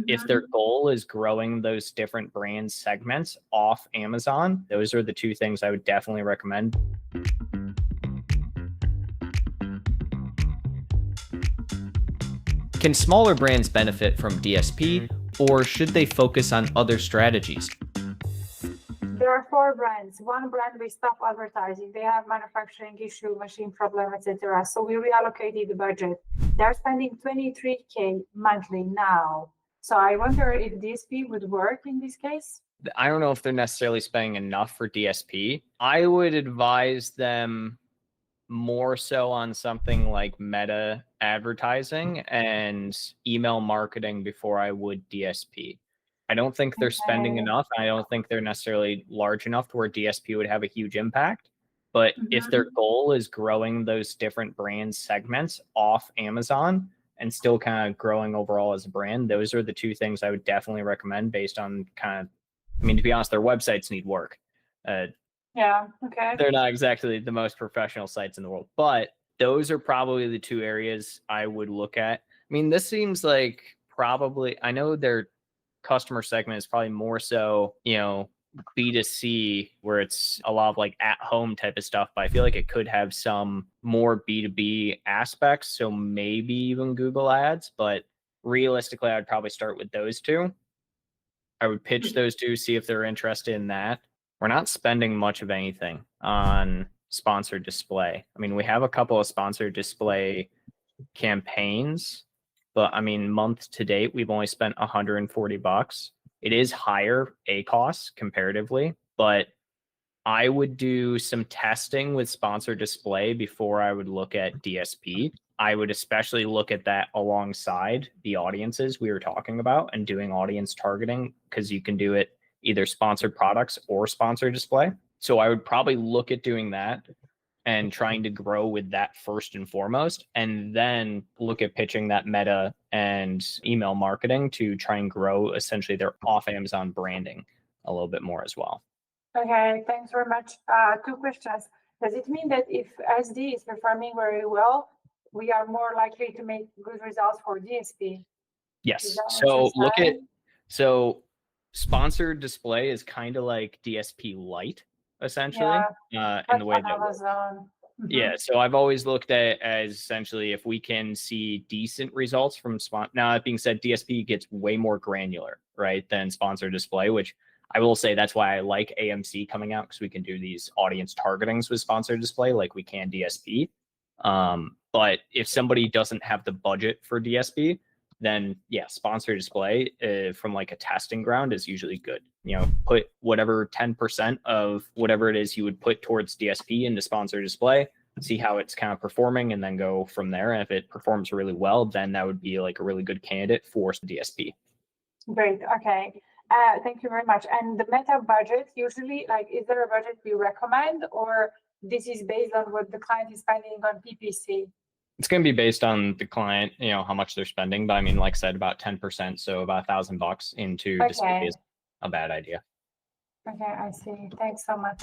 if their goal is growing those different brand segments off Amazon, those are the two things I would definitely recommend. Can smaller brands benefit from DSP, or should they focus on other strategies? There are 4 brands. One brand we stopped advertising. They have manufacturing issue, machine problem, etc. So we reallocated the budget. They're spending 23K monthly now. So I wonder if DSP would work in this case. I don't know if they're necessarily spending enough for DSP. I would advise them more so on something like meta advertising and email marketing before I would DSP. I don't think they're spending enough. I don't think they're necessarily large enough to where DSP would have a huge impact. But if their goal is growing those different brand segments off Amazon and still kind of growing overall as a brand, those are the two things I would definitely recommend based on kind of, I mean, to be honest, their websites need work. Yeah, okay. They're not exactly the most professional sites in the world, but those are probably the two areas I would look at. I mean, this seems like probably, I know their customer segment is probably more so, you know, B2C, where it's a lot of like at home type of stuff, but I feel like it could have some more B2B aspects. So maybe even Google ads, but realistically, I'd probably start with those two. I would pitch those two, see if they're interested in that. We're not spending much of anything on sponsored display. I mean, we have a couple of sponsored display campaigns, but I mean, month to date, we've only spent $140. It is higher ACoS comparatively, but I would do some testing with sponsored display before I would look at DSP. I would especially look at that alongside the audiences we were talking about and doing audience targeting, because you can do it either sponsored products or sponsored display. So I would probably look at doing that and trying to grow with that first and foremost, and then look at pitching that meta and email marketing to try and grow essentially their off Amazon branding a little bit more as well. Okay, thanks very much. 2 questions. Does it mean that if SD is performing very well, we are more likely to make good results for DSP? Yes. So look at, so sponsored display is kind of like DSP Lite, essentially, in the way that Amazon. Yeah, so I've always looked at it as essentially if we can see decent results from now that being said, DSP gets way more granular, right, than sponsored display, which I will say that's why I like AMC coming out, because we can do these audience targetings with sponsored display like we can DSP. But if somebody doesn't have the budget for DSP, then yeah, sponsored display from like a testing ground is usually good. You know, put whatever 10% of whatever it is you would put towards DSP into sponsored display, see how it's kind of performing, and then go from there. And if it performs really well, then that would be like a really good candidate for DSP. Great. Okay. Thank you very much. And the meta budget, usually, like, is there a budget we recommend, or this is based on what the client is spending on PPC? It's going to be based on the client, you know, how much they're spending. But I mean, like I said, about 10%, so about $1,000 into display is a bad idea. Okay, I see. Thanks so much.